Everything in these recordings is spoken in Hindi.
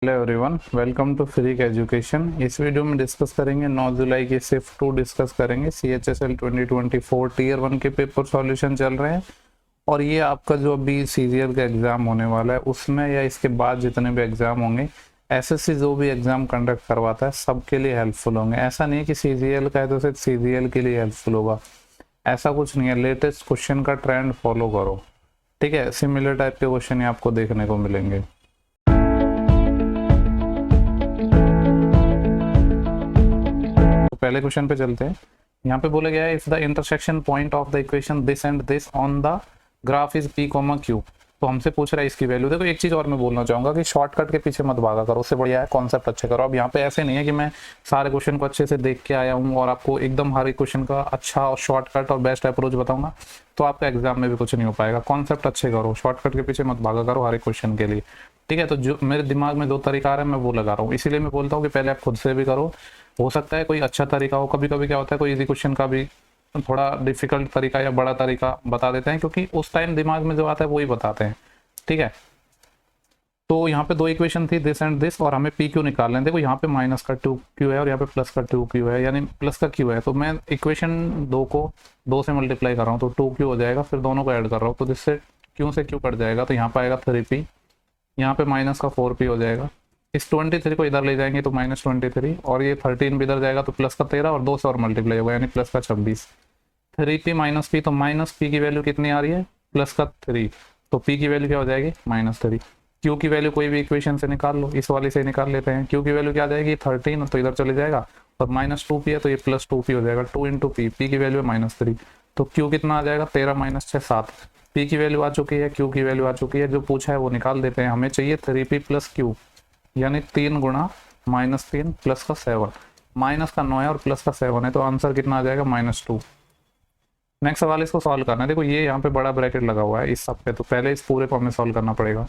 Hello everyone, welcome to freak education. इस वीडियो में डिस्कस करेंगे 9 जुलाई की शिफ्ट 2 डिस्कस करेंगे। CHSL 2024 टीयर 1 के पेपर सॉल्यूशन चल रहे हैं और ये आपका जो अभी CGL का एग्ज़ाम होने वाला है उसमें या इसके बाद जितने भी एग्ज़ाम होंगे, SSC जो भी एग्ज़ाम कंडक्ट करवाता है सबके लिए हेल्पफुल होंगे। ऐसा नहीं है कि CGL का है तो सिर्फ CGL के लिए हेल्पफुल होगा, ऐसा कुछ नहीं है। लेटेस्ट क्वेश्चन का ट्रेंड फॉलो करो, ठीक है। सिमिलर टाइप के क्वेश्चन आपको देखने को मिलेंगे। पहले क्वेश्चन पे चलते हैं। यहाँ पे बोला गया है if the intersection point of the equation this and this on the graph is p, q। तो हमसे पूछ रहा है इसकी वैल्यू। देखो एक चीज और मैं बोलना चाहूंगा कि शॉर्टकट के पीछे मत भागा करो, उससे बढ़िया है कॉन्सेप्ट अच्छे करो। अब यहाँ पे ऐसे नहीं है कि मैं सारे क्वेश्चन को अच्छे से देख के आया हूँ और आपको एकदम हर एक क्वेश्चन का अच्छा और शॉर्टकट और बेस्ट अप्रोच बताऊंगा, तो आपका एग्जाम में भी कुछ नहीं हो पाएगा। कॉन्सेप्ट अच्छे करो, शॉर्टकट के पीछे मत भागा करो हर एक क्वेश्चन के लिए, ठीक है। तो जो मेरे दिमाग में 2 तरीका आ रहा है मैं वो लगा रहा हूँ, इसीलिए मैं बोलता हूँ कि पहले आप खुद से भी करो। हो सकता है कोई अच्छा तरीका हो, कभी कभी क्या होता है कोई इजी क्वेश्चन का भी थोड़ा डिफिकल्ट तरीका या बड़ा तरीका बता देते हैं, क्योंकि उस टाइम दिमाग में जो आता है वही बताते हैं, ठीक है। तो यहाँ पे 2 इक्वेशन थी दिस एंड दिस और हमें PQ निकालना है। देखो यहाँ पे माइनस का 2Q है और यहाँ पे प्लस का 2Q है, यानी प्लस का Q है। तो मैं इक्वेशन 2 को 2 से मल्टीप्लाई कर रहा हूँ तो 2Q हो जाएगा, फिर दोनों को ऐड कर रहा हूँ तो जिससे Q से Q कट जाएगा, तो यहाँ पे आएगा 3P, यहाँ पे माइनस का 4P हो जाएगा। इस 23 को इधर ले जाएंगे तो -23 और ये 13 भी इधर जाएगा तो प्लस का 13 और 2 से और मल्टीप्लाई होगा यानी प्लस का 26। 3P माइनस P, तो माइनस P की वैल्यू कितनी आ रही है प्लस का 3, तो P की वैल्यू क्या हो जाएगी -3। Q की वैल्यू कोई भी इक्वेशन से निकाल लो, इस वाले से निकाल लेते हैं। Q की वैल्यू क्या आ जाएगी 13, तो इधर चले जाएगा और -2P है तो ये +2P हो जाएगा। 2 × P, P की वैल्यू है -3, तो Q कितना आ जाएगा 13 - 6 7। P की वैल्यू आ चुकी है, Q की वैल्यू आ चुकी है, जो पूछा है वो निकाल देते हैं। हमें चाहिए 3P + Q, यानी 3 गुणा -3 प्लस का 7, माइनस का 9 है और प्लस का 7 है, तो आंसर कितना आ जाएगा -2। नेक्स्ट सवाल इसको सॉल्व करना है। देखो ये यहाँ पे बड़ा ब्रैकेट लगा हुआ है इस सब पे, तो पहले इस पूरे को हमें सॉल्व करना पड़ेगा।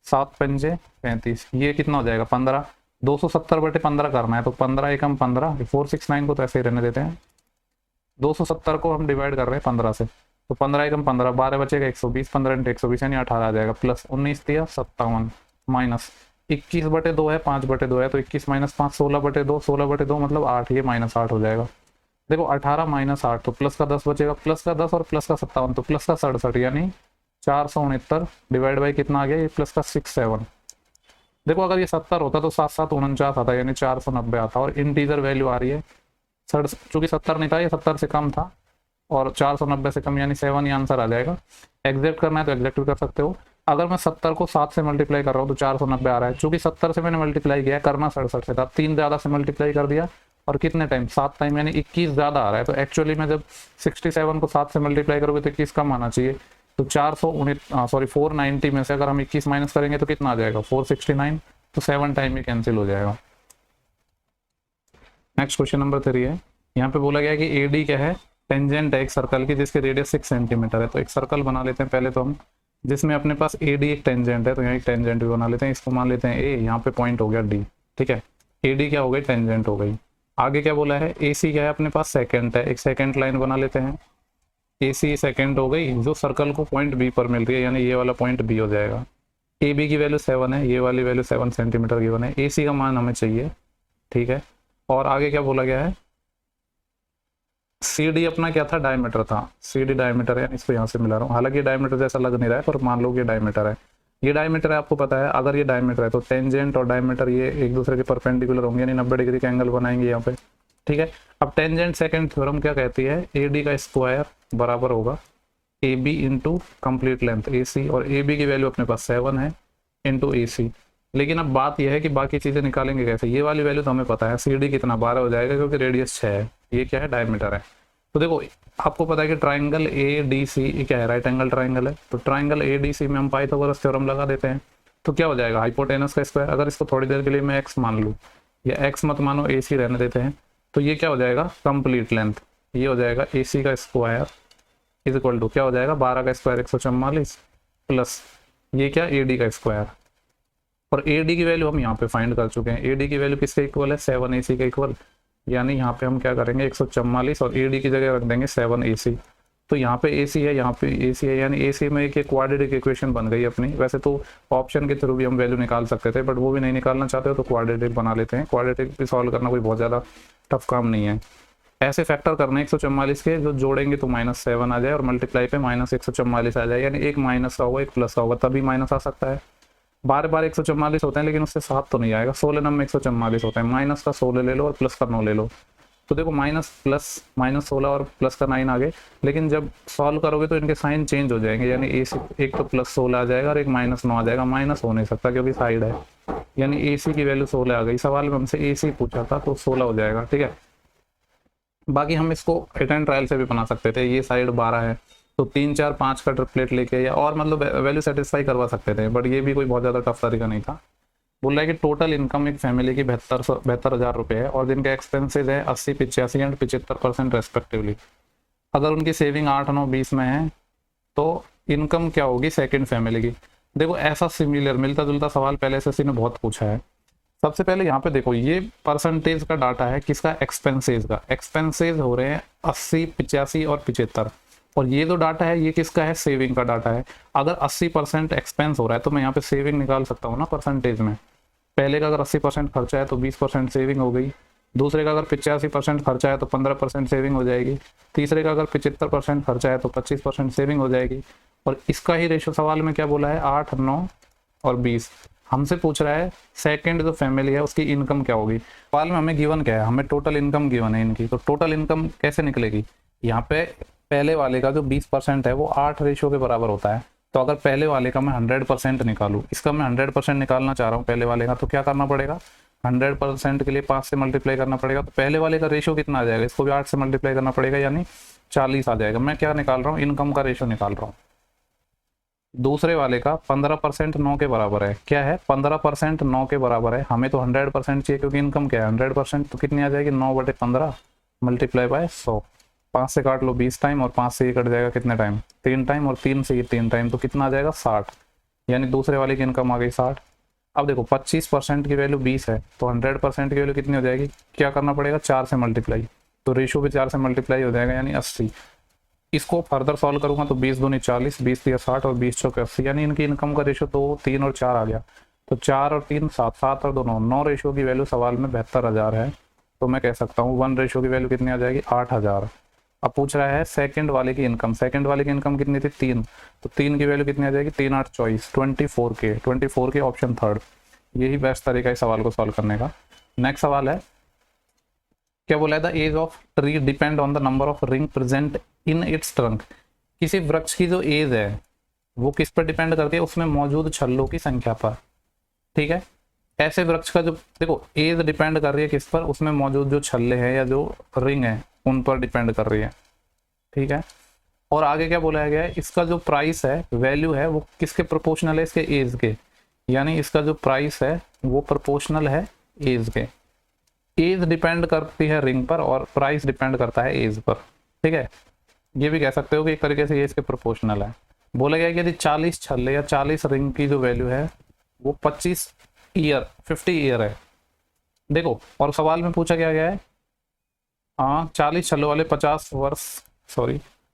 7 पंजे 35, ये कितना हो जाएगा 15। 270/15 करना है तो 15 एकम 15, 469 को तो ऐसे ही रहने देते हैं। 270 को हम डिवाइड कर रहे हैं 15 से, तो 15 एकम 15, 12 बचेगा 120, 15 × 120 यानी 18 आ जाएगा। प्लस 19 दिया 57, माइनस 21/2 है 5/2 है, तो 21 - 5 16/2, 16/2 मतलब 8, ये -8 हो जाएगा। देखो 18 - 8 तो प्लस का 10 बचेगा, प्लस का 10 और प्लस का 57 तो प्लस का 67, यानी 469 डिवाइड बाई कितना आ गया ये प्लस का 67। देखो अगर ये 70 होता तो 7 7 49 आता, यानी 490 आता, और इंटीजर वैल्यू आ रही है चूंकि 70 नहीं था, ये 70 से कम था और 490 से कम यानी 7 ही आंसर आ जाएगा। एग्जैक्ट करना है तो एग्जैक्ट भी कर सकते हो। अगर मैं 70 को 7 से मल्टीप्लाई कर रहा हूँ तो 490 आ रहा है। चूंकि 70 से मैंने मल्टीप्लाई किया, करना 67 से था, 3 ज़्यादा से मल्टीप्लाई कर दिया और कितने टाइम 7 टाइम, यानी 21 ज़्यादा आ रहा है। तो एक्चुअली में जब 67 को 7 से मल्टीप्लाई करोगे तो 21 कम आना चाहिए। तो 490 में से अगर हम 21 माइनस करेंगे तो कितना आ जाएगा 469, तो 7 टाइम ही कैंसिल हो जाएगा। नेक्स्ट क्वेश्चन नंबर 3 है। यहाँ पे बोला गया कि AD क्या है, टेंजेंट है एक सर्कल की जिसकी रेडियस 6 सेंटीमीटर है। तो एक सर्कल बना लेते हैं पहले तो हम, जिसमें अपने पास AD एक टेंजेंट है, तो यहाँ एक टेंजेंट भी बना लेते हैं। इसको मान लेते हैं A, यहाँ पे पॉइंट हो गया D, ठीक है। AD क्या हो गई टेंजेंट हो गई। आगे क्या बोला है AC क्या है अपने पास सेकेंड है, एक सेकेंड लाइन बना लेते हैं। AC सेकेंड हो गई जो सर्कल को पॉइंट B पर मिल रही है, यानी ये वाला पॉइंट B हो जाएगा। AB की वैल्यू 7 है, ये वाली वैल्यू 7 सेंटीमीटर गिवन है। AC का मान हमें चाहिए, ठीक है। और आगे क्या बोला गया है, CD अपना क्या था डायमीटर था, CD डायमीटर है, इसको यहाँ से मिला रहा हूँ। हालांकि डायमीटर जैसा लग नहीं रहा है पर मान लो कि डायमीटर है, ये डायमीटर है। आपको पता है अगर ये डायमीटर है तो टेंजेंट और डायमीटर ये एक दूसरे के परपेंडिकुलर होंगे, यानी 90 डिग्री का एंगल बनाएंगे यहाँ पे, ठीक है। अब टेंजेंट सेकंड थ्योरम क्या कहती है, AD का स्क्वायर बराबर होगा AB into complete length AC, और AB की वैल्यू अपने पास 7 है इंटू AC। लेकिन अब बात यह है कि बाकी चीजें निकालेंगे कैसे। ये वाली वैल्यू तो हमें पता है, CD कितना 12 हो जाएगा क्योंकि रेडियस 6 है, ये क्या है डायमीटर है। तो देखो आपको पता है कि ट्राइंगल ADC क्या है, राइट एंगल ट्राइंगल है। तो ट्राइंगल ADC में हम पाइथागोरस थ्योरम लगा देते हैं, तो क्या हो जाएगा हाइपोटेनस का स्क्वायर। अगर इसको थोड़ी देर के लिए मैं x मान लूँ, या x मत मानो AC रहने देते हैं, तो ये क्या हो जाएगा कंप्लीट लेंथ, ये हो जाएगा AC का स्क्वायर इज इक्वल टू क्या हो जाएगा 12 का स्क्वायर 144 प्लस ये क्या AD का स्क्वायर। और AD की वैल्यू हम यहाँ पे फाइंड कर चुके हैं। AD की वैल्यू किसके इक्वल है 7 AC के इक्वल, यानी यहाँ पे हम क्या करेंगे 144 और AD की जगह रख देंगे 7 AC। तो यहाँ पे ए सी है, यहाँ पे ए सी है, यानी ए सी में एक क्वाड्रेटिक इक्वेशन बन गई अपनी। वैसे तो ऑप्शन के थ्रू भी हम वैल्यू निकाल सकते थे, बट वो भी नहीं निकालना चाहते हो तो क्वाड्रेटिक बना लेते हैं। क्वाड्रेटिक भी सॉल्व करना कोई बहुत ज़्यादा टफ काम नहीं है। ऐसे फैक्टर करने 144 के, जो जोड़ेंगे तो -7 आ जाए और मल्टीप्लाई पे -144 आ जाए, यानी एक माइनस का होगा एक प्लस का होगा, तभी माइनस आ सकता है। बार बार 144 होते हैं लेकिन उससे 7 तो नहीं आएगा। 16 नंबर 144 होते हैं, माइनस का 16 ले लो और प्लस का 9 ले लो। तो देखो माइनस प्लस -16 और प्लस का 9 आ गए, लेकिन जब सॉल्व करोगे तो इनके साइन चेंज हो जाएंगे, यानी एक तो +16 आ जाएगा और एक -9 आ जाएगा। माइनस हो नहीं सकता क्योंकि साइड है, यानी ए सी की वैल्यू 16 आ गई। सवाल में हमसे ए सी पूछा था तो 16 हो जाएगा, ठीक है। बाकी हम इसको हिट एंड ट्रायल से भी बना सकते थे। ये साइड 12 है तो 3 4 5 का ट्रिपलेट लेके या और मतलब वैल्यू सेटिस्फाई करवा सकते थे, बट ये भी कोई बहुत ज़्यादा टफ तरीका नहीं था। बोल रहा है कि टोटल इनकम एक फैमिली की 72,000 रुपये है और जिनके एक्सपेंसेस है 80, 85 एंड 75% रेस्पेक्टिवली। अगर उनकी सेविंग 8, 9, 20 में है तो इनकम क्या होगी सेकंड फैमिली की। देखो ऐसा सिमिलर मिलता जुलता सवाल पहले से ने बहुत पूछा है। सबसे पहले यहाँ पे देखो ये परसेंटेज का डाटा है किसका, एक्सपेंसेज का। एक्सपेंसेज हो रहे हैं 80, 85 और 75, और ये जो डाटा है ये किसका है, सेविंग का डाटा है। अगर 80% एक्सपेंस हो रहा है तो मैं यहाँ पे सेविंग निकाल सकता हूँ ना परसेंटेज में। पहले का अगर 80% खर्चा है तो 20% सेविंग हो गई। दूसरे का अगर 85% खर्चा है तो 15% सेविंग हो जाएगी। तीसरे का अगर 75% खर्चा है तो 25% सेविंग हो जाएगी। और इसका ही रेशो सवाल में क्या बोला है, 8, 9 और 20। हमसे पूछ रहा है सेकंड जो फैमिली है उसकी इनकम क्या होगी। सवाल में हमें गिवन क्या है, हमें टोटल इनकम गिवन है इनकी। तो टोटल इनकम कैसे निकलेगी, यहाँ पे पहले वाले का जो 20% है वो 8 रेशो के बराबर होता है। तो अगर पहले वाले का मैं 100% निकालूं, इसका मैं 100% निकालना चाह रहा हूँ पहले वाले का, तो क्या करना पड़ेगा, 100% के लिए 5 से मल्टीप्लाई करना पड़ेगा। तो पहले वाले का रेशो कितना आ जाएगा, इसको भी 8 से मल्टीप्लाई करना पड़ेगा, यानी 40 आ जाएगा। मैं क्या निकाल रहा हूँ, इनकम का रेशो निकाल रहा हूँ। दूसरे वाले का 15% 9 के बराबर है। क्या है, 15% 9 के बराबर है। हमें तो 100% चाहिए क्योंकि इनकम क्या है 100%, तो कितनी आ जाएगी 9/15 मल्टीप्लाई बाय 100। 5 से काट लो 20 टाइम और 5 से ये कट जाएगा कितने टाइम, 3 टाइम, और 3 से ये 3 टाइम, तो कितना आ जाएगा 60, यानी दूसरे वाले की इनकम आ गई 60। अब देखो 25% की वैल्यू 20 है तो 100% की वैल्यू कितनी हो जाएगी, क्या करना पड़ेगा 4 से मल्टीप्लाई, तो रेशो भी 4 से मल्टीप्लाई हो जाएगा यानी 80। इसको फर्दर सॉल्व करूंगा तो 20 दूनी 40, 20 3 60 और 20 चौके 80, यानी इनकी इनकम का रेशो 2, 3 और 4 आ गया। तो 4 और 3 7, 7 और 2 9 रेशो की वैल्यू सवाल में 72,000 है। तो मैं कह सकता हूँ 1 रेशो की वैल्यू कितनी आ जाएगी 8,000। अब पूछ रहा है सेकंड वाले की इनकम। सेकंड वाले की इनकम कितनी थी 3, तो 3 की वैल्यू कितनी आ जाएगी 3 8 24, 24 के ऑप्शन थर्ड। यही बेस्ट तरीका है सवाल को सॉल्व करने का। नेक्स्ट सवाल है, क्या बोला है, the age of tree depend on the number of ring present in its trunk. किसी वृक्ष की जो एज है वो किस पर डिपेंड करती है, उसमें मौजूद छल्लों की संख्या पर। ठीक है, ऐसे वृक्ष का जो देखो एज डिपेंड कर रही है किस पर, उसमें मौजूद जो छल्ले हैं या जो रिंग है उन पर डिपेंड कर रही है। ठीक है, और आगे क्या बोला गया है, इसका जो प्राइस है, वैल्यू है, वो किसके प्रोपोर्शनल है, इसके एज के, यानी इसका जो प्राइस है वो प्रोपोर्शनल है एज के। एज डिपेंड करती है रिंग पर और प्राइस डिपेंड करता है एज पर। ठीक है, ये भी कह सकते हो कि एक तरीके से एज के प्रोपोर्शनल है। बोला गया कि यदि 40 छल्ले या 40 रिंग की जो वैल्यू है वो 50 ईयर है। देखो, और सवाल में पूछा क्या गया है, 40 छल्लों वाले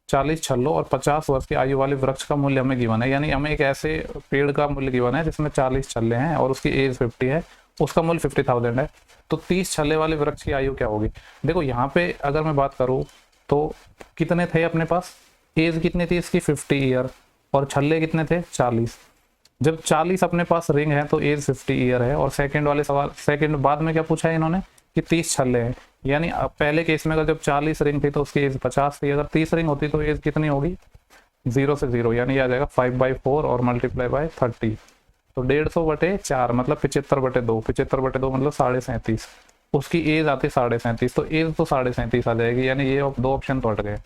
40 छल्लों और 50 वर्ष की आयु वाले वृक्ष का मूल्य हमें गिवन है, यानी हमें एक ऐसे पेड़ का मूल्य गिवन है जिसमें 40 छल्ले हैं और उसकी एज 50 है, उसका मूल्य 50,000 है। तो 30 छल्ले वाले वृक्ष की आयु क्या होगी। देखो यहाँ पे अगर मैं बात करूँ तो कितने थे अपने पास, एज कितनी थी इसकी 50 ईयर, और छल्ले कितने थे 40। जब 40 अपने पास रिंग है तो एज 50 ईयर है। और सेकंड वाले सवाल, सेकंड बाद में क्या पूछा है इन्होंने कि 30 छल्ले हैं, यानी पहले केस में अगर जब 40 रिंग थी तो उसकी एज 50 थी, अगर 30 रिंग होती तो एज कितनी होगी 0 से 0, यानी आ जाएगा 5/4 और मल्टीप्लाई बाय 30। तो 150/4 मतलब 75/2, 75/2 मतलब 37.5, उसकी एज आती 37.5, तो एज तो 37.5 आ जाएगी, यानी ये 2 ऑप्शन तो हट गए,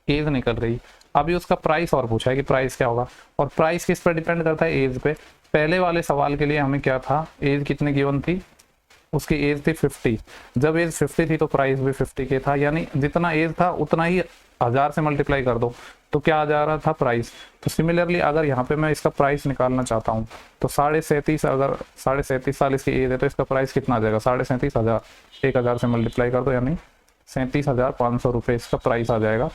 एज निकल गई। अभी उसका प्राइस और पूछा है कि प्राइस क्या होगा, और प्राइस किस पर डिपेंड करता है, एज पे। पहले वाले सवाल के लिए हमें क्या था, एज कितनी गिवन थी, उसकी एज थी 50। जब एज 50 थी तो प्राइस भी 50 के था, यानी जितना एज था उतना ही 1000 से मल्टीप्लाई कर दो तो क्या आ जा रहा था प्राइस। तो सिमिलरली अगर यहाँ पे मैं इसका प्राइस निकालना चाहता हूँ तो 37.5, अगर 37.5 साल इसकी एज है तो इसका प्राइस कितना आ जाएगा 37,500, 1000 से मल्टीप्लाई कर दो यानी 37,500 रुपये इसका प्राइस आ जाएगा।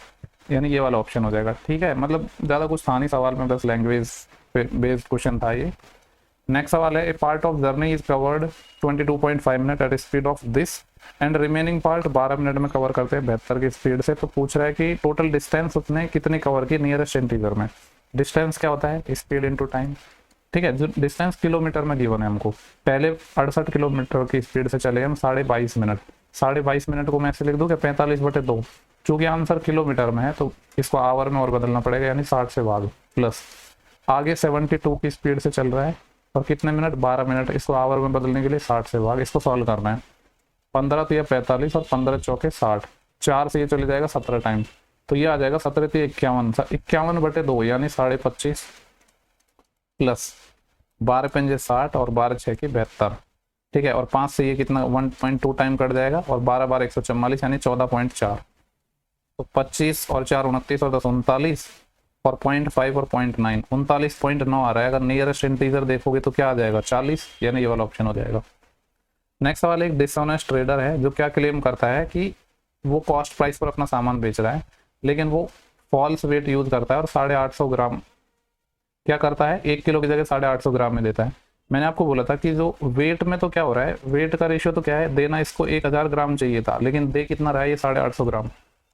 यानी ये वाला ऑप्शन हो जाएगा। ठीक है, मतलब ज़्यादा कुछ था नहीं सवाल में, बस लैंग्वेज बेस्ड क्वेश्चन था ये। नेक्स्ट सवाल है, A part of journey is covered 22.5 minute at speed of this and remaining part 12 minute में कवर करते हैं 72 की स्पीड से। तो पूछ रहा है कि टोटल डिस्टेंस उसने कितनी कवर की नियरेस्ट इंटीजर में। डिस्टेंस क्या होता है, स्पीड इनटू टाइम। ठीक है, जो डिस्टेंस किलोमीटर में गिवन है हमको, पहले 68 किलोमीटर की स्पीड से चले हम 22.5 मिनट। 22.5 मिनट को मैं ऐसे लिख दूँ कि 45/2। चूंकि आंसर किलोमीटर में है तो इसको आवर में और बदलना पड़ेगा, यानी 60 से भाग प्लस आगे 72 की स्पीड से चल रहा है और कितने मिनट, 12 मिनट। इसको आवर में बदलने के लिए 60 से भाग, इसको सॉल्व करना है। 15 तो ये 45 और 15 चौके 60, 4 से ये चले जाएगा 17 टाइम, तो ये आ जाएगा 17 तो 51/2 यानी 25.5 प्लस 12 पंजे 60 और 12 6 की 72। ठीक है, और 5 से ये कितना 1.2 टाइम कट जाएगा और 12 12 144 यानी 14.4। तो 25 और 4 29 और 10 39 और 0.5 और 0.9 39.9 आ रहा है। अगर नियरेस्ट इंटीजर देखोगे तो क्या आ जाएगा 40, यानी ये वाला ऑप्शन हो जाएगा। नेक्स्ट सवाल, एक डिसऑनेस्ट ट्रेडर है जो क्या क्लेम करता है कि वो कॉस्ट प्राइस पर अपना सामान बेच रहा है, लेकिन वो फॉल्स वेट यूज करता है और 850 ग्राम क्या करता है, 1 किलो की जगह 850 ग्राम में देता है। मैंने आपको बोला था कि जो वेट में तो क्या हो रहा है, वेट का रेशियो तो क्या है, देना इसको 1000 ग्राम चाहिए था, लेकिन दे कितना रहा है ये 850 ग्राम।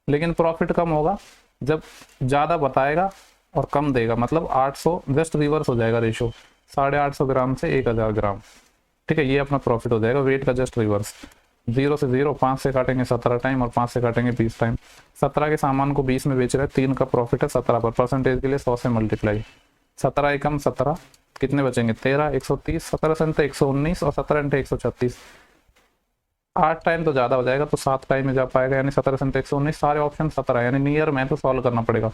लेकिन प्रॉफिट कम होगा जब ज़्यादा बताएगा और कम देगा, मतलब 800 जस्ट रिवर्स हो जाएगा रेशियो, 850 ग्राम से 1000 ग्राम। ठीक है, ये अपना प्रॉफिट हो जाएगा, वेट का जस्ट रिवर्स। 0 से 0, 5 से काटेंगे 17 टाइम और 5 से काटेंगे 20 टाइम। 17 के सामान को 20 में बेच रहे हैं, 3 का प्रॉफिट है 17 पर, परसेंटेज के लिए 100 से मल्टीप्लाई। 17 एकम 17, कितने बचेंगे 13, 130, 17 से 119 और 17 × 136। 8 टाइम तो ज़्यादा हो जाएगा, तो 7 टाइम में जा पाएगा, यानी 17 से 119। सारे ऑप्शन 17, यानी नियर में तो सॉल्व करना पड़ेगा।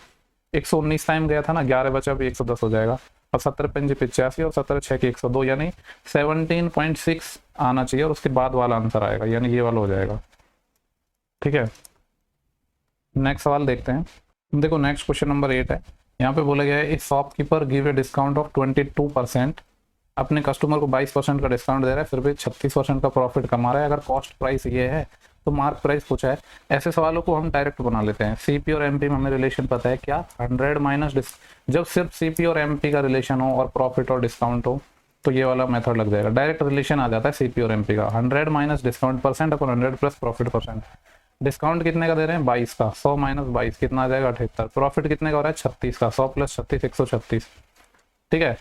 119 टाइम गया था ना, 11 बचा भी 110 हो जाएगा। और 17 पंजे 85 और 17 6 की 102, यानी 17.6 आना चाहिए और उसके बाद वाला आंसर आएगा, यानी ये वाला हो जाएगा। ठीक है, नेक्स्ट सवाल देखते हैं। देखो नेक्स्ट क्वेश्चन नंबर 8 है। यहाँ पे बोला गया है, इस shopkeeper give a discount of 22%, अपने कस्टमर को 22% का डिस्काउंट दे रहा है, फिर भी 36% का प्रॉफिट कमा रहा है। अगर कॉस्ट प्राइस ये है तो मार्क प्राइस पूछा है। ऐसे सवालों को हम डायरेक्ट बना लेते हैं। सीपी और एमपी में हमें रिलेशन पता है क्या, 100 माइनस जब सिर्फ सीपी और एमपी का रिलेशन हो और प्रॉफिट और डिस्काउंट हो तो ये वाला मेथड लग जाएगा। डायरेक्ट रिलेशन आ जाता है सीपी और एमपी का, 100 माइनस डिस्काउंट परसेंट अपन 100 प्लस प्रॉफिट परसेंट। डिस्काउंट कितने का दे रहे हैं 22 का, 100 माइनस 22 कितना आ जाएगा 78। प्रॉफिट कितने का हो रहा है 36 का, 100 प्लस 36 136। ठीक है,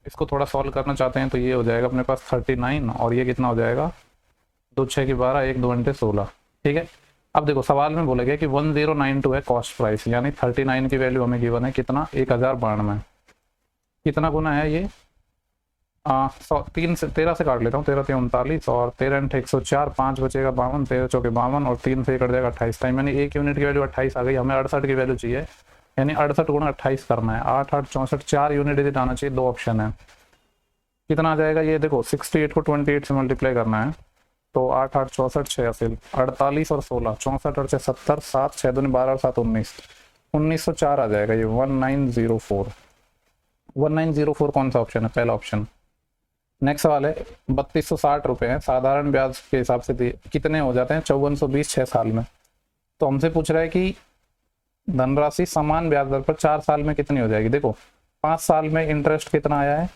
इसको थोड़ा सॉल्व करना चाहते हैं तो ये हो जाएगा अपने पास 39 और ये कितना हो जाएगा 2 6 की 12 1 2 घंटे 16। ठीक है, अब देखो सवाल में बोला गया कि 1092 है कॉस्ट प्राइस, यानी 39 की वैल्यू हमें गिवन है कितना 1092। कितना गुना है ये 3 से 13 से काट लेता हूँ, 13 3 39 और 13 × 104, 5 बचेगा 52, 13 चौके 52 और 3 से कट जाएगा 28 टाइम, यानी 1 यूनिट की वैल्यू 28 आ गई। हमें 68 की वैल्यू चाहिए, यानी 68 गुणा 28 करना है। 8 8 64, 4 यूनिट डिजिट आना चाहिए, 2 ऑप्शन है। कितना आ जाएगा ये देखो 68 को 28 से मल्टीप्लाई करना है, तो 8 8 64 6 असिल 48 और 16, 64 और 6 70, 7 6 दूनी 12 और 7 19, 1904 आ जाएगा ये 1904। 1904 कौन सा ऑप्शन है, पहला ऑप्शन। नेक्स्ट सवाल है 3260 रुपये हैं, साधारण ब्याज के हिसाब से कितने हो जाते हैं 5420 6 साल में। तो हमसे पूछ रहा है कि धनराशि समान ब्याज दर पर 4 साल में कितनी हो जाएगी। देखो 5 साल में इंटरेस्ट कितना आया है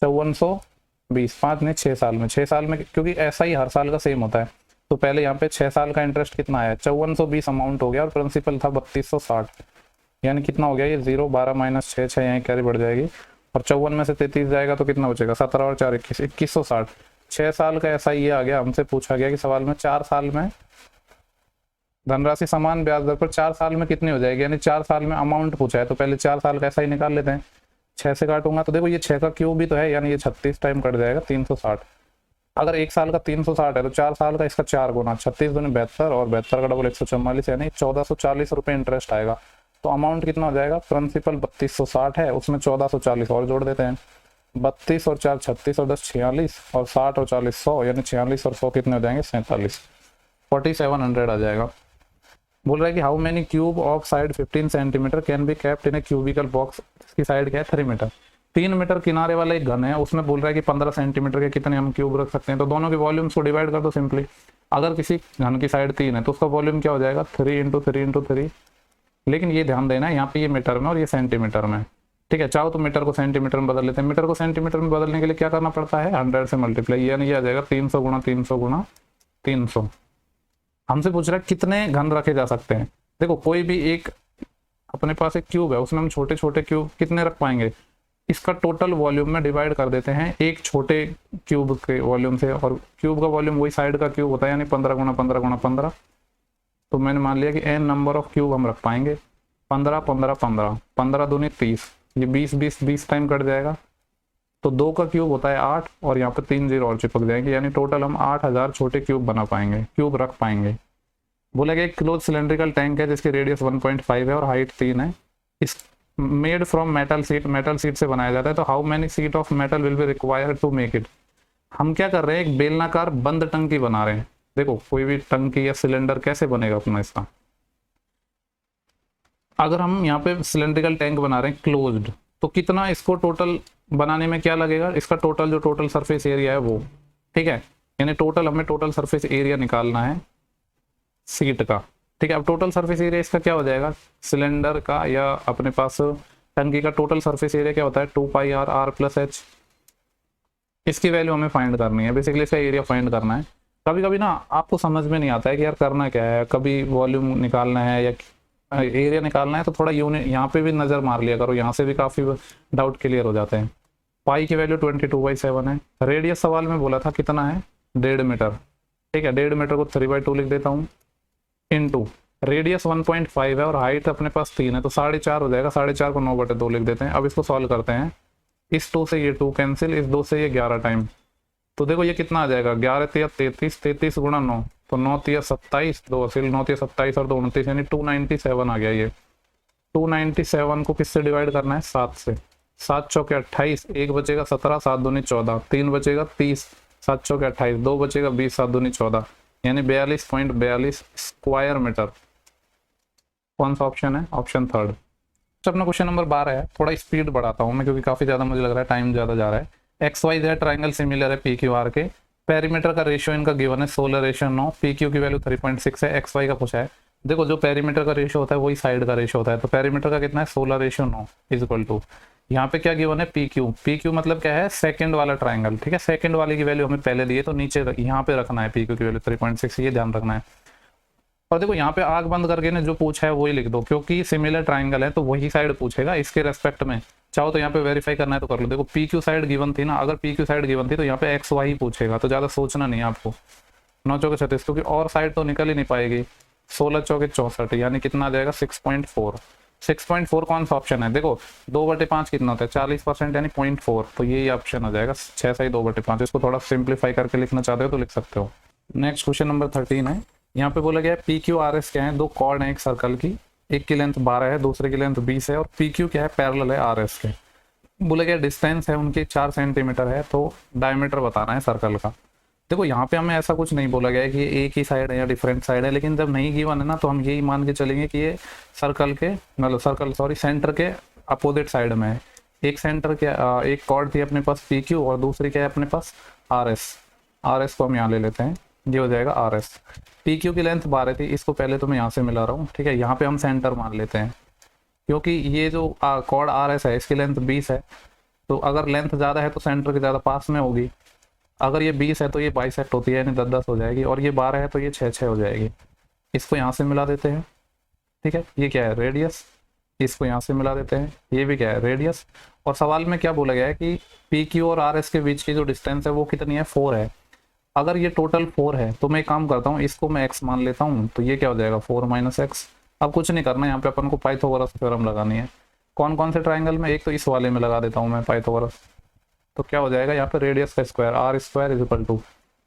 5420, 5 नहीं 6 साल में, 6 साल में क्योंकि ऐसा ही हर साल का सेम होता है। तो पहले यहाँ पे 6 साल का इंटरेस्ट कितना आया 5420 अमाउंट हो गया और प्रिंसिपल था 3260, यानी कितना हो गया ये 0 12 माइनस 6 6 यहाँ कैरी बढ़ जाएगी और 54 में से 33 जाएगा तो कितना बचेगा 17 और 4 21 2160। 6 साल का ऐसा ये आ गया। हमसे पूछा गया कि सवाल में 4 साल में धनराशि समान ब्याज दर पर 4 साल में कितनी हो जाएगी, यानी 4 साल में अमाउंट पूछा है तो पहले 4 साल का ऐसा ही निकाल लेते हैं। 6 से काटूंगा तो देखो ये 6 का क्यूब भी तो है, यानी ये 36 टाइम कट जाएगा 360। अगर 1 साल का 360 है तो 4 साल का इसका 4 गुना 36 दूनी 72 और 72 का डबल 144, यानी 1440 रुपये इंटरेस्ट आएगा। तो अमाउंट कितना हो जाएगा, प्रिंसिपल 3260 है उसमें 1440 और जोड़ देते हैं, 32 और 4 36 और 10 46 और 60 और 40 100, यानी 46 और 100 कितने हो जाएंगे 47, 4700 आ जाएगा। बोल रहा है कि how many cube of side 15 centimetre can be kept in A cubical box. इसकी साइड क्या है 3 मीटर, 3 मीटर किनारे वाला एक घन है, उसमें बोल रहा है कि 15 सेंटीमीटर के कितने हम क्यूब रख सकते हैं। तो दोनों के वॉल्यूम्स को डिवाइड कर दो सिंपली। अगर किसी घन की साइड 3 है तो उसका वॉल्यूम क्या हो जाएगा 3 × 3 × 3 लेकिन ये ध्यान देना है यहाँ पे ये मीटर में और ये सेंटीमीटर में, ठीक है। चाहो तो मीटर को सेंटीमीटर में बदल लेते हैं। मीटर को सेंटीमीटर में बदलने के लिए क्या करना पड़ता है, 100 से मल्टीप्लाई, यानी ये आ जाएगा 300 गुणा 300 गुणा 300। हमसे पूछ रहा है कितने घन रखे जा सकते हैं। देखो कोई भी एक अपने पास एक क्यूब है, उसमें हम छोटे छोटे क्यूब कितने रख पाएंगे, इसका टोटल वॉल्यूम में डिवाइड कर देते हैं एक छोटे क्यूब के वॉल्यूम से, और क्यूब का वॉल्यूम वही साइड का क्यूब होता है, यानी 15 गुणा 15 गुणा 15। तो मैंने मान लिया कि n नंबर ऑफ क्यूब हम रख पाएंगे। 15 15 15 15 दूनी 30, ये 20 20 20 टाइम कट जाएगा। तो 2 का क्यूब होता है 8, और यहाँ पे 3 जीरो और चिपक जाएंगे, यानी टोटल हम 8000 छोटे क्यूब बना पाएंगे, क्यूब रख पाएंगे। बोला गया एक क्लोज सिलेंड्रिकल टैंक है जिसकी रेडियस 1.5 है और हाइट 3 है। Is made from metal sheet, metal sheet से बनाया जाता है। तो how many sheet of metal will be required to make it. हम क्या कर रहे हैं, एक बेलनाकार बंद टंकी बना रहे हैं। देखो कोई भी टंकी या सिलेंडर कैसे बनेगा अपना इसका, अगर हम यहाँ पे सिलेंड्रिकल टैंक बना रहे हैं क्लोज्ड, तो कितना इसको टोटल बनाने में क्या लगेगा, इसका टोटल जो टोटल सरफेस एरिया है वो, ठीक है। यानी टोटल हमें टोटल सरफेस एरिया निकालना है सीट का, ठीक है। अब टोटल सरफेस एरिया इसका क्या हो जाएगा, सिलेंडर का या अपने पास टंकी का टोटल सरफेस एरिया क्या होता है, 2 पाई आर आर प्लस एच। इसकी वैल्यू हमें फाइंड करनी है, बेसिकली इसका एरिया फाइंड करना है। कभी कभी ना आपको समझ में नहीं आता है कि यार करना क्या है, कभी वॉल्यूम निकालना है या एरिया निकालना है, तो थोड़ा यूनिट यहाँ पे भी नजर मार लिया करो, यहाँ से भी काफी डाउट क्लियर हो जाते हैं। पाई की वैल्यू 22/7 है। रेडियस सवाल में बोला था कितना है, 1.5 मीटर, ठीक है। 1.5 मीटर को 3/2 लिख देता हूँ, इनटू रेडियस 1.5 है और हाइट अपने पास 3 है, तो 4.5 हो जाएगा। 4.5 को 9/2 लिख देते हैं। अब इसको सॉल्व करते हैं, इस 2 से ये 2 कैंसिल, इस 2 से ये 11 टाइम। तो देखो ये कितना आ जाएगा, 11 3 33, 33 गुणा 9, तो 9 3 27, 2 असिल 9 3 27 और 2 29, यानी 297 आ गया। ये 297 को किससे डिवाइड करना है, 7 से। 7 चौके 28, 1 बचेगा 17, 7 दूनी 14, 3 बचेगा 30, 7 चौके 28, 2 बचेगा 20, 7 दूनी 14, यानी 42.42 स्क्वायर मीटर। कौन सा ऑप्शन है, ऑप्शन थर्ड। अपना क्वेश्चन नंबर 12 है। थोड़ा स्पीड बढ़ाता हूँ मैं क्योंकि काफी ज्यादा मुझे लग रहा है टाइम ज्यादा जा रहा है। XYZ ट्राइंगल सिमिलर है PQR के, पेरीमीटर का रेशियो इनका गिवन है 16:9, PQ की वैल्यू 3.6 है, XY का पूछा है। देखो जो पेरीमीटर का रेशियो होता है वही साइड का रेशियो होता है, तो पेरीमीटर का कितना है 16:9 इज इक्वल टू, यहाँ पे क्या गिवन है PQ मतलब क्या है, सेकंड वाला ट्राइंगल, ठीक है। सेकंड वाले की वैल्यू हमें पहले दी है, तो नीचे यहाँ पे रखना है PQ की वैल्यू 3.6, ये ध्यान रखना है। और देखो यहाँ पे आग बंद करके ने जो पूछा है वही लिख दो, क्योंकि सिमिलर ट्राइंगल है तो वही साइड पूछेगा इसके रेस्पेक्ट में। चाहो तो यहाँ पे वेरीफाई करना है तो कर लो। देखो PQ साइड गिवन थी ना, अगर PQ साइड गिवन थी तो यहाँ पे XY ही पूछेगा, तो ज्यादा सोचना नहीं है आपको। 9 चौके 36, क्योंकि और साइड तो निकल ही नहीं पाएगी। 16 चौके 64, यानी कितना आ जाएगा 6.4। 6.4 कौन सा ऑप्शन है, देखो 2/5 कितना होता है 40%, यानी 0.4, तो यही ऑप्शन आ जाएगा 6 सही 2/5। इसको थोड़ा सिंप्लीफाई करके लिखना चाहते हो तो लिख सकते हो। नेक्स्ट क्वेश्चन नंबर 13 है। यहाँ पे बोला गया है PQRS क्या है, दो कॉर्ड है एक सर्कल की, एक की लेंथ 12 है, दूसरे की लेंथ 20 है, और PQ क्या है, पैरेलल है RS के। बोला गया डिस्टेंस है उनकी 4 सेंटीमीटर है, तो डायमीटर बताना है सर्कल का। देखो यहाँ पे हमें ऐसा कुछ नहीं बोला गया है कि ये एक ही साइड है या डिफरेंट साइड है, लेकिन जब नहीं गिवन है ना तो हम यही मान के चलेंगे कि ये सर्कल के मतलब सेंटर के अपोजिट साइड में है। एक सेंटर के एक कॉर्ड थी अपने पास PQ और दूसरी क्या है अपने पास RS को हम यहाँ ले लेते हैं, ये हो जाएगा RS। PQ की लेंथ 12 थी, इसको पहले तो मैं यहाँ से मिला रहा हूँ, ठीक है। यहाँ पे हम सेंटर मान लेते हैं, क्योंकि ये जो कॉर्ड RS है इसकी लेंथ 20 है, तो अगर लेंथ ज़्यादा है तो सेंटर के ज़्यादा पास में होगी। अगर ये 20 है तो ये बाइसेक्ट होती है, यानी 10-10 हो जाएगी, और ये 12 है तो ये 6-6 हो जाएगी। इसको यहाँ से मिला देते हैं, ठीक है। ये क्या है, रेडियस, इसको यहाँ से मिला देते हैं, ये भी क्या है, रेडियस। और सवाल में क्या बोला गया है कि PQ और RS के बीच की जो डिस्टेंस है वो कितनी है, 4 है। अगर ये टोटल 4 है तो मैं एक काम करता हूँ, इसको मैं x मान लेता हूँ, तो ये क्या हो जाएगा 4 - x। अब कुछ नहीं करना, यहाँ पे अपन को पाइथागोरस थ्योरम लगानी है। कौन कौन से ट्राइंगल में, एक तो इस वाले में लगा देता हूँ मैं पाइथागोरस, तो क्या हो जाएगा यहाँ पे रेडियस का square R² is equal to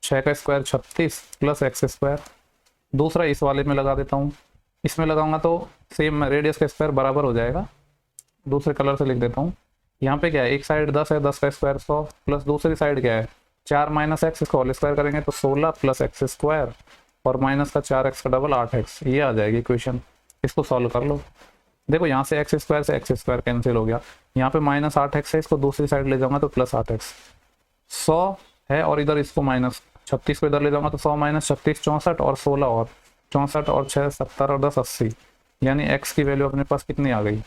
6 का स्क्वायर 36 प्लस x²। दूसरा इस वाले में लगा देता हूँ, इसमें लगाऊंगा तो सेम रेडियस का स्क्वायर बराबर हो जाएगा, दूसरे कलर से लिख देता हूँ। यहाँ पे क्या है, एक साइड 10 है, 10 का स्क्वायर 100, प्लस दूसरी साइड क्या है 4 - x, इसको होल स्क्वायर करेंगे तो 16 प्लस x², और माइनस का 4x का डबल 8x, ये आ जाएगी इक्वेशन। इसको सॉल्व कर लो। देखो यहाँ से x² से x² कैंसिल हो गया, यहाँ पे -8x है, इसको दूसरी साइड ले जाऊंगा तो +8x। 100 है और इधर इसको -36 को इधर ले जाऊंगा तो 100 - 36 64, और 16 और 64 और 6 70 और 10 80, यानी एक्स की वैल्यू अपने पास कितनी आ गई,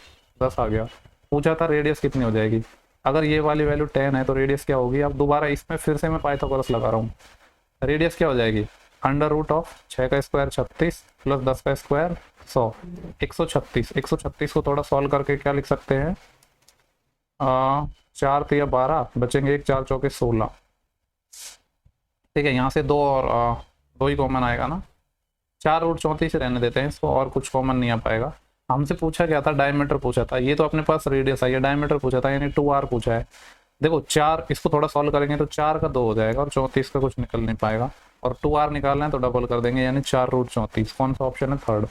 10 आ गया। पूछा था रेडियस कितनी हो जाएगी, अगर ये वाली वैल्यू 10 है तो रेडियस क्या होगी। अब दोबारा इसमें फिर से मैं पाइथागोरस लगा रहा हूँ, रेडियस क्या हो जाएगी, अंडर रूट ऑफ 6 का स्क्वायर 36 प्लस 10 का स्क्वायर 100, 136। 136 को थोड़ा सॉल्व करके क्या लिख सकते हैं, 4 3 12 बचेंगे, 1 4 चौके 16। ठीक है, यहाँ से दो और दो ही कॉमन आएगा ना, 4 रूट 34 रहने देते हैं इसको, और कुछ कॉमन नहीं आ पाएगा। हमसे पूछा क्या था, डायमीटर पूछा था, ये तो अपने पास रेडियस आई है, डायमीटर पूछा था यानी 2r पूछा है। देखो 4, इसको थोड़ा सॉल्व करेंगे तो 4 का 2 हो जाएगा और 34 का कुछ निकल नहीं पाएगा, और 2r निकालना है तो डबल कर देंगे यानी 4 रूट 34। कौन सा ऑप्शन है, थर्ड।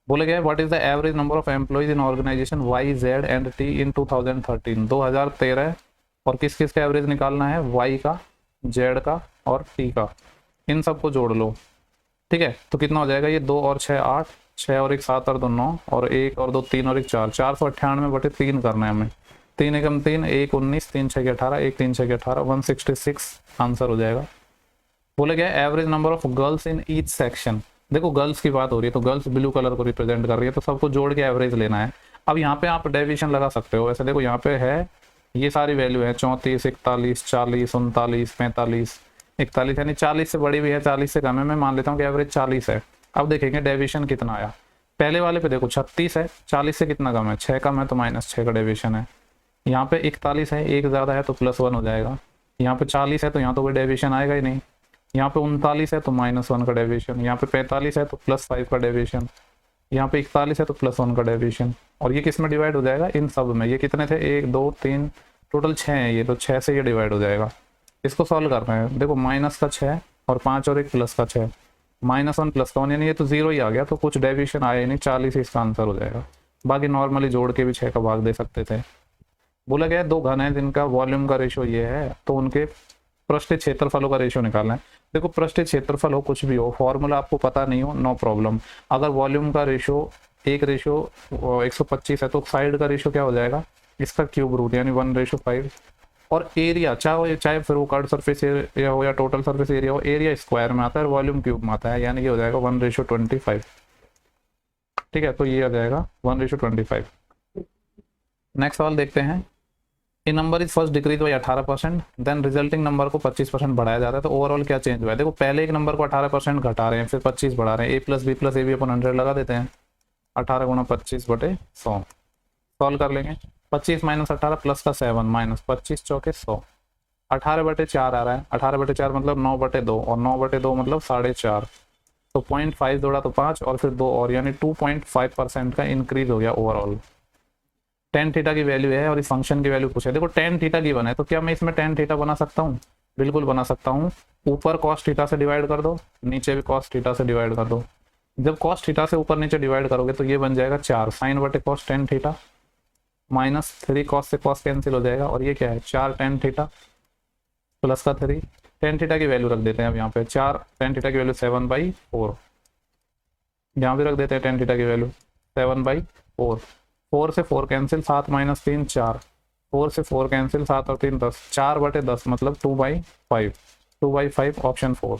बोले गए what is the average number of employees in organization Y Z and T in 2013, 2013, और किस किस का एवरेज निकालना है, वाई का, जेड का और टी का, इन सबको जोड़ लो। ठीक है, तो कितना हो जाएगा, ये 2 और 6 8, 6 और 1 7 और 2 9, और 1 और 2 3 और 1 4, 498 बटे 3 करना है हमें। 3 एकम 3, 1 19, 3 6 18, 1 3 6 18, 166 आंसर हो जाएगा। बोले गया average number of girls in each section. देखो गर्ल्स की बात हो रही है तो गर्ल्स ब्लू कलर को रिप्रेजेंट कर रही है, तो सबको जोड़ के एवरेज लेना है। अब यहाँ पे आप डेविएशन लगा सकते हो, वैसे देखो यहाँ पे है, ये सारी वैल्यू है 34 41 40 39 45 41, यानी 40 से बड़ी भी है 40 से कम है, मैं मान लेता हूँ कि एवरेज 40 है। अब देखेंगे डेविएशन कितना आया, पहले वाले पे देखो 36 है, 40 से कितना कम है, 6 कम है तो -6 का डेविएशन है। यहाँ पे 41 है, 1 ज़्यादा है तो +1 हो जाएगा। यहाँ पे 40 है तो यहाँ तो कोई डेविएशन आएगा ही नहीं। यहाँ पे 39 है तो -1 का डेविएशन, यहाँ पे 45 है तो +5 का डेविएशन, यहाँ पे 41 है तो +1 का डेविएशन। और ये किस में डिवाइड हो जाएगा, इन सब में। ये कितने थे, 1 2 3, टोटल 6 है ये, तो 6 से ये डिवाइड हो जाएगा। इसको सॉल्व करना है, देखो माइनस का 6 और 5 और 1 प्लस का 6, -1 + का 1, यानी ये तो 0 ही आ गया, तो कुछ डेविएशन आया ही नहीं, 40 ही इसका आंसर हो जाएगा। बाकी नॉर्मली जोड़ के भी 6 का भाग दे सकते थे। बोला गया 2 घन है जिनका वॉल्यूम का रेशो ये है, तो उनके पृष्ठीय क्षेत्रफलों का रेशो निकालना है। देखो पृष्ठीय क्षेत्रफल हो कुछ भी हो, फॉर्मूला आपको पता नहीं हो, नो प्रॉब्लम। अगर वॉल्यूम का रेशो 1/125 है तो साइड का रेशो क्या हो जाएगा, इसका क्यूब रूट यानी 1/5। और एरिया चाहे फिर वो कर्व सरफेस एरिया हो या टोटल सरफेस एरिया हो, एरिया स्क्वायर में आता है, वॉल्यूम क्यूब में आता है, यानी ये हो जाएगा 1/25। ठीक है, तो ये आ जाएगा 1/25। नेक्स्ट सवाल देखते हैं। A number is first decrease by 18%, then resulting number को 25% बढ़ाया जाता है, तो ओवरऑल क्या चेंज हुआ है। देखो पहले एक नंबर को 18% घटा रहे हैं, फिर 25 बढ़ा रहे हैं, a + b + ab / 100 लगा देते हैं, 18 × 25/100 सॉल्व कर लेंगे। 25 - 18 प्लस का 7 -25 चौके 100, 18/4 आ रहा है, 18/4 मतलब 9/2, और 9/2 मतलब 4.5, तो 0.5 जोड़ा तो 5 और फिर 2 और, यानी 2.5% का इंक्रीज हो गया ओवरऑल। tan थीटा की वैल्यू है और इस फंक्शन की वैल्यू पूछे। देखो tan थीटा गिवन है, तो क्या मैं इसमें tan थीटा बना सकता हूँ, बिल्कुल बना सकता हूँ। ऊपर cos थीटा से डिवाइड कर दो, नीचे भी cos थीटा से डिवाइड कर दो। जब cos थीटा से ऊपर नीचे डिवाइड करोगे तो ये बन जाएगा 4 sin/cos tan थीटा, -3 cos से cos कैंसिल हो जाएगा, और ये क्या है 4 tan थीटा प्लस का 3। tan थीटा की वैल्यू रख देते हैं अब यहाँ पे, 4 tan थीटा की वैल्यू 7/4, यहाँ भी रख देते हैं tan थीटा की वैल्यू 7/4। 4 से 4 कैंसिल, 7 - 3 4, 4 से 4 कैंसिल, 7 और 3 10, 4/10 मतलब 2/5, 2/5 ऑप्शन 4।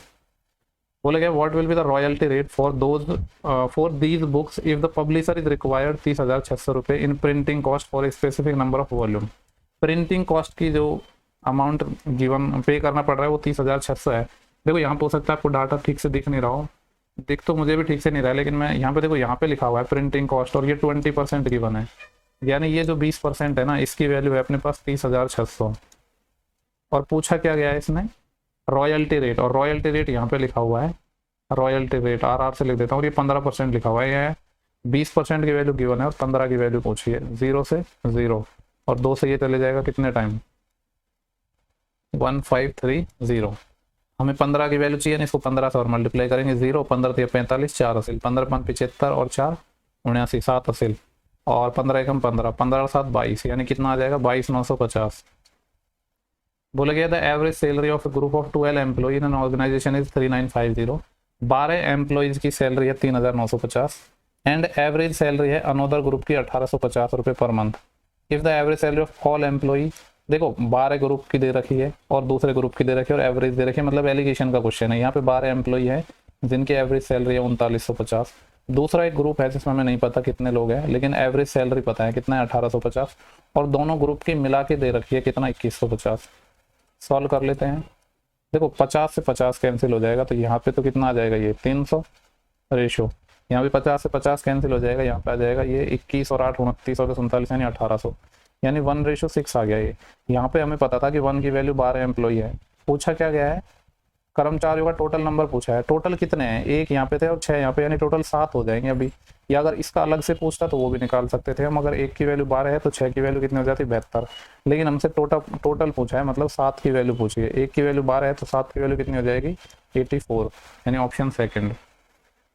बोले गया what will be the royalty rate for these books if the publisher is required 30,600 रुपये इन printing cost for a specific number of volume. Printing cost की जो अमाउंट गिवन पे करना पड़ रहा है वो 30,600 है। देखो यहाँ पे हो सकता है आपको डाटा ठीक से दिख नहीं रहा हो, दिख तो मुझे भी ठीक से नहीं रहा है, लेकिन मैं यहाँ पे देखो यहाँ पे लिखा हुआ है प्रिंटिंग कॉस्ट, और ये 20% गिवन है, यानी ये जो 20% है ना, इसकी वैल्यू है अपने पास 30,600। और पूछा क्या गया है इसमें, रॉयल्टी रेट, और रॉयल्टी रेट यहाँ पे लिखा हुआ है, रॉयल्टी रेट RR से लिख देता हूँ, और ये 15% लिखा हुआ है। ये 20% की वैल्यू गिवन है और 15 की वैल्यू पूछी है, 0 से 0 और 2 से ये चले जाएगा कितने टाइम, 1530। हमें 15 की वैल्यू चाहिए, इसको 15 से और मल्टीप्लाई करेंगे, 0 15 × 45 4 असिल, 15 × 5 75 और 4 79 7 असिल, और 15 × 15 15 और 7 22, यानी कितना आ जाएगा 22,950। बोला गया the average salary of group of 12 employ in an organization is 3950। 12 employees की सैलरी है 3,950 एंड एवरेज सैलरी है अनोदर ग्रुप की 1850 रुपये per month. If the average salary of all employ, देखो 12 ग्रुप की दे रखी है और दूसरे ग्रुप की दे रखी है और एवरेज दे रखी है, मतलब एलिगेशन का क्वेश्चन है। यहाँ पे 12 एम्प्लॉय है जिनकी एवरेज सैलरी है 3950, दूसरा एक ग्रुप है जिसमें हमें नहीं पता कितने लोग हैं, लेकिन एवरेज सैलरी पता है कितना है 1850, और दोनों ग्रुप की मिला के दे रखी है कितना 2150। सॉल्व कर लेते हैं। देखो 50 से 50 कैंसिल हो जाएगा, तो यहाँ पे तो कितना आ जाएगा ये 300 रेशो, यहाँ पे 50 से 50 कैंसिल हो जाएगा, यहाँ पे आ जाएगा ये 21 और 8 29 और 47 यानी 1800, यानी 1:6 आ गया ये। यहाँ पे हमें पता था कि 1 की वैल्यू 12 एम्प्लॉई है। पूछा क्या गया है, कर्मचारियों का टोटल नंबर पूछा है। टोटल कितने हैं, 1 यहाँ पे थे और 6 यहाँ पे, यानी टोटल 7 हो जाएंगे अभी। या अगर इसका अलग से पूछता तो वो भी निकाल सकते थे हम। अगर 1 की वैल्यू 12 है तो 6 की वैल्यू कितनी हो जाती 72, लेकिन हमसे टोटल पूछा है, मतलब 7 की वैल्यू पूछी है। 1 की वैल्यू 12 है तो 7 की वैल्यू कितनी हो जाएगी 84, यानी ऑप्शन सेकंड।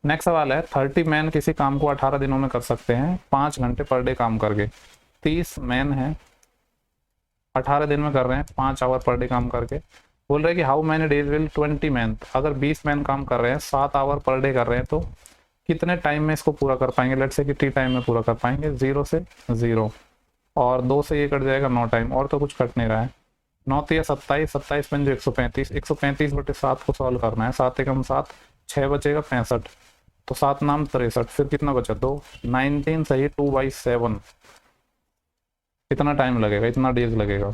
नेक्स्ट सवाल है 30 मैन किसी काम को 18 दिनों में कर सकते हैं 5 घंटे पर डे काम करके। 30 मैन है 18 दिन में कर रहे हैं 5 आवर पर डे काम करके। बोल रहे हैं कि how many days will 20 man, अगर 20 मैन काम कर रहे हैं 7 आवर पर डे कर रहे हैं तो कितने टाइम में इसको पूरा कर पाएंगे। लेट्स से कि टी टाइम में पूरा कर पाएंगे। 0 से 0 और 2 से ये कट जाएगा 9 टाइम, और तो कुछ कट नहीं रहा है। 9 तो 27, 27 पंजे 135, 135 बटे 7 को सॉल्व करना है। 7 एकम 7, 6 बचेगा 65, तो 7 नाम 63, फिर कितना बचा 2, 19 सही 2/7। कितना टाइम लगेगा, इतना डेज लगेगा।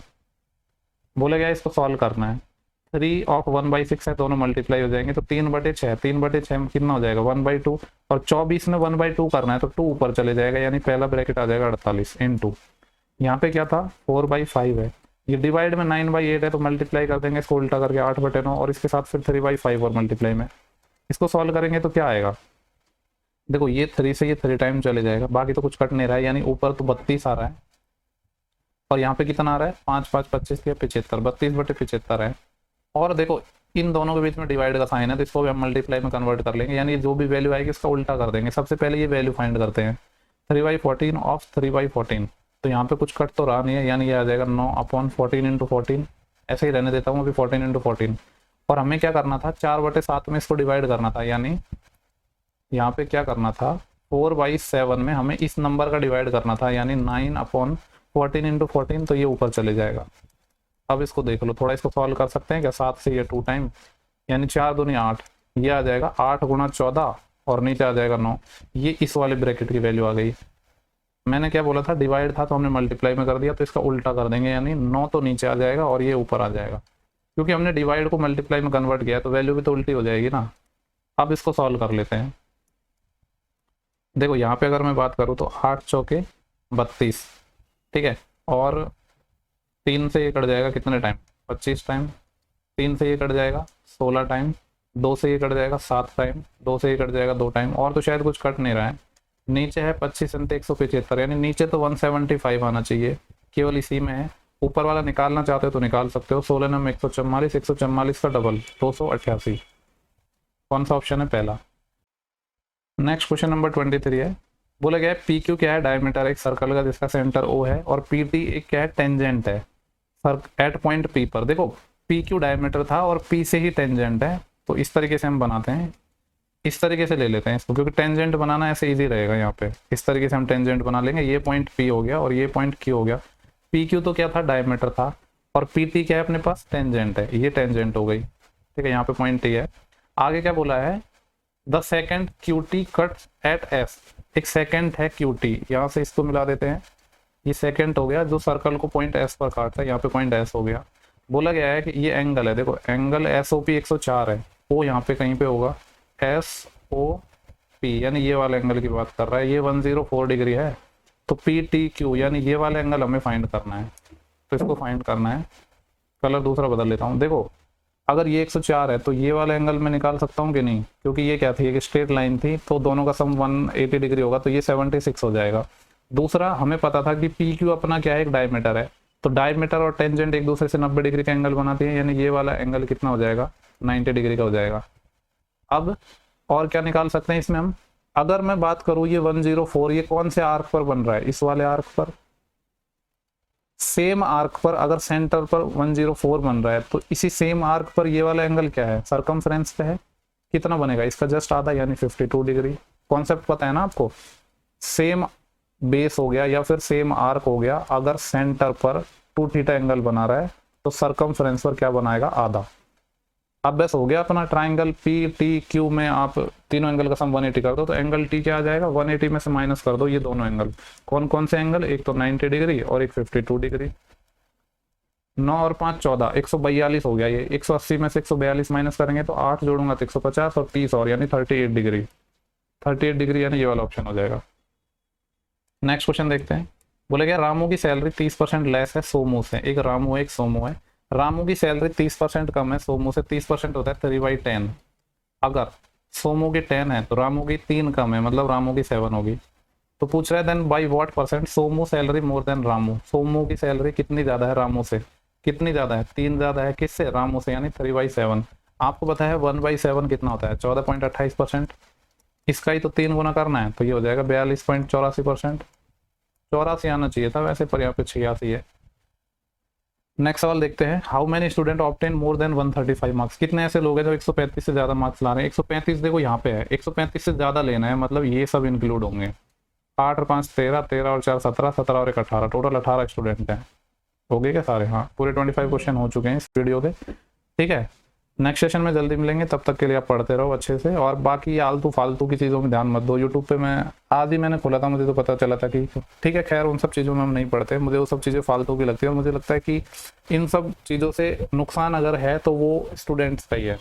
बोले गया इसको सॉल्व करना है। 3 और 1/6 है, दोनों मल्टीप्लाई हो जाएंगे, तो 3/6, 3/6 में कितना हो जाएगा 1/2, और 24 में 1/2 करना है तो 2 ऊपर चले जाएगा, यानी पहला ब्रैकेट आ जाएगा 48 × यहाँ पे क्या था 4/5 है, ये डिवाइड में 9/8 है, तो मल्टीप्लाई कर देंगे इसको उल्टा करके 8/9, और इसके साथ फिर 3/5 और मल्टीप्लाई में इसको सॉल्व करेंगे तो क्या आएगा। देखो ये 3 से ये 3 टाइम चले जाएगा, बाकी तो कुछ कट नहीं रहा है, यानी ऊपर तो 32 आ रहा है, और यहाँ पे कितना आ रहा है 5 5 25 के 75, 32/75 है। और देखो इन दोनों के बीच में डिवाइड का साइन है, तो इसको भी हम मल्टीप्लाई में कन्वर्ट कर लेंगे, यानी जो भी वैल्यू आएगी इसका उल्टा कर देंगे। सबसे पहले ये वैल्यू फाइंड करते हैं, 3/14 ऑफ 3/14, तो यहाँ पे कुछ कट तो रहा नहीं है, यानी ये आ जाएगा 9/14 × 14, ऐसे ही रहने देता हूँ अभी 14 × 14। और हमें क्या करना था 4/7 में इसको डिवाइड करना था, यानी यहाँ पे क्या करना था 4/7 में हमें इस नंबर का डिवाइड करना था, यानी 9/14 × 14, तो ये ऊपर चले जाएगा। अब इसको देख लो, थोड़ा इसको सॉल्व कर सकते हैं क्या, 7 से ये 2 टाइम, यानी 4 दूनी 8, ये आ जाएगा 8 × 14 और नीचे आ जाएगा 9, ये इस वाले ब्रैकेट की वैल्यू आ गई। मैंने क्या बोला था डिवाइड था तो हमने मल्टीप्लाई में कर दिया, तो इसका उल्टा कर देंगे, यानी 9 तो नीचे आ जाएगा और ये ऊपर आ जाएगा, क्योंकि हमने डिवाइड को मल्टीप्लाई में कन्वर्ट किया तो वैल्यू भी तो उल्टी हो जाएगी ना। अब इसको सॉल्व कर लेते हैं। देखो यहाँ पे अगर मैं बात करूँ तो 8 चौके 32, ठीक है, और 3 से ये कट जाएगा कितने टाइम 25 टाइम, 3 से ये कट जाएगा 16 टाइम, 2 से ये कट जाएगा 7 टाइम, 2 से ये कट जाएगा 2 टाइम, और तो शायद कुछ कट नहीं रहा है। नीचे है 25 × 175, यानी नीचे तो 175 आना चाहिए, केवल इसी में है। ऊपर वाला निकालना चाहते हो तो निकाल सकते हो, 16 में 144, 144 का डबल 288। कौन सा ऑप्शन है पहला। नेक्स्ट क्वेश्चन नंबर 23 है। बोला गया है पी क्यू क्या है, डायमीटर एक सर्कल का जिसका सेंटर ओ है, और पी टी एक क्या है टेंजेंट है एट पॉइंट पी पर। देखो पी क्यू डायमीटर था और पी से ही टेंजेंट है, तो इस तरीके से हम बनाते हैं, इस तरीके से ले लेते हैं इसको, क्योंकि टेंजेंट बनाना ऐसे इजी रहेगा। यहाँ पे इस तरीके से हम टेंजेंट बना लेंगे, ये पॉइंट पी हो गया और ये पॉइंट क्यू हो गया। पी क्यू तो क्या था डायमीटर था, और पी टी क्या है अपने पास टेंजेंट है, ये टेंजेंट हो गई, ठीक है, यहाँ पे पॉइंट टी है। आगे क्या बोला है the second Q T cut at S, एक सेकेंड है क्यू टी, यहाँ से इसको मिला देते हैं, ये सेकेंड हो गया जो सर्कल को पॉइंट एस पर काटता है, यहाँ पे पॉइंट एस हो गया। बोला गया है कि ये एंगल है, देखो एंगल एस ओ पी 104 है, ओ यहाँ पे कहीं पे होगा एस ओ पी, यानी ये वाला एंगल की बात कर रहा है, ये 104 डिग्री है, तो पी टी क्यू यानी ये वाला एंगल हमें फाइंड करना है, तो इसको फाइंड करना है। कलर दूसरा बदल लेता हूँ। देखो अगर ये 104 है तो ये वाला एंगल मैं निकाल सकता हूँ कि नहीं, क्योंकि ये क्या थी एक स्ट्रेट लाइन थी, तो दोनों का सम 180 डिग्री होगा, तो ये 76 हो जाएगा। दूसरा हमें पता था कि पी क्यू अपना क्या है एक डायमीटर है, तो डायमीटर और टेंजेंट एक दूसरे से 90 डिग्री का एंगल बनाते हैं, यानी ये वाला एंगल कितना हो जाएगा 90 डिग्री का हो जाएगा। अब और क्या निकाल सकते हैं इसमें हम, अगर मैं बात करूँ ये 104 ये कौन से आर्क पर बन रहा है, इस वाले आर्क पर, सेम आर्क पर अगर सेंटर पर 104 बन रहा है, तो इसी सेम आर्क पर ये वाला एंगल क्या है सरकमफ्रेंस पे है, कितना बनेगा इसका जस्ट आधा, यानी 52 डिग्री। कॉन्सेप्ट पता है ना आपको, सेम बेस हो गया या फिर सेम आर्क हो गया, अगर सेंटर पर 2 थीटा एंगल बना रहा है तो सरकमफ्रेंस पर क्या बनाएगा आधा। अब बस हो गया अपना ट्राइंगल पी टी क्यू में आप तीनों एंगल का सम 180 कर दो, तो एंगल टी क्या आ जाएगा, 180 में से माइनस कर दो ये दोनों एंगल। कौन कौन से एंगल, एक तो 90 डिग्री और एक 52 डिग्री। 9 और 5 14, 142 हो गया ये। 180 में से 142 माइनस करेंगे तो 8 जोड़ूंगा तो 150 और 30 और यानी 38 डिग्री। 38 डिग्री यानी ये वाला ऑप्शन हो जाएगा। नेक्स्ट क्वेश्चन देखते हैं। बोले क्या, रामू की सैलरी 30% लेस है सोमू से। एक रामू है एक सोमू है। रामू की सैलरी 30% कम है सोमू से। 30% होता है 3/10। अगर सोमू की 10 है तो रामू की 3 कम है, मतलब रामू की 7 होगी। तो पूछ रहा है then by what percent Somu salary more than Ramu. Somu की सैलरी कितनी ज्यादा है रामू से, कितनी ज्यादा है, 3 ज्यादा है किससे, रामू से, यानी 3/7। आपको पता है 1/7 कितना होता है, 14.28%। इसका ही तो 3 गुना करना है, तो ये हो जाएगा 42.84%। 84 आना चाहिए था वैसे, पर यहाँ पे 86 है। नेक्स्ट सवाल देखते हैं। How many student obtain more than 135 marks. कितने ऐसे लोग हैं जो 135 से ज्यादा मार्क्स ला रहे हैं। 135 देखो यहाँ पे है, 135 से ज्यादा लेना है, मतलब ये सब इंक्लूड होंगे। 8 और 5 13, 13 और 4 17, 17 और 1 18, टोटल 18 स्टूडेंट हैं। हो गए क्या सारे, हाँ पूरे 25 क्वेश्चन हो चुके हैं इस वीडियो के। ठीक है, नेक्स्ट सेशन में जल्दी मिलेंगे, तब तक के लिए आप पढ़ते रहो अच्छे से। और बाकी आलतू फालतू की चीज़ों में ध्यान मत दो। यूट्यूब पे मैं आज ही मैंने खोला था, मुझे तो पता चला था कि ठीक है, खैर उन सब चीज़ों में हम नहीं पढ़ते, मुझे वो सब चीज़ें फालतू की लगती है। और मुझे लगता है कि इन सब चीज़ों से नुकसान अगर है तो वो स्टूडेंट्स का ही है।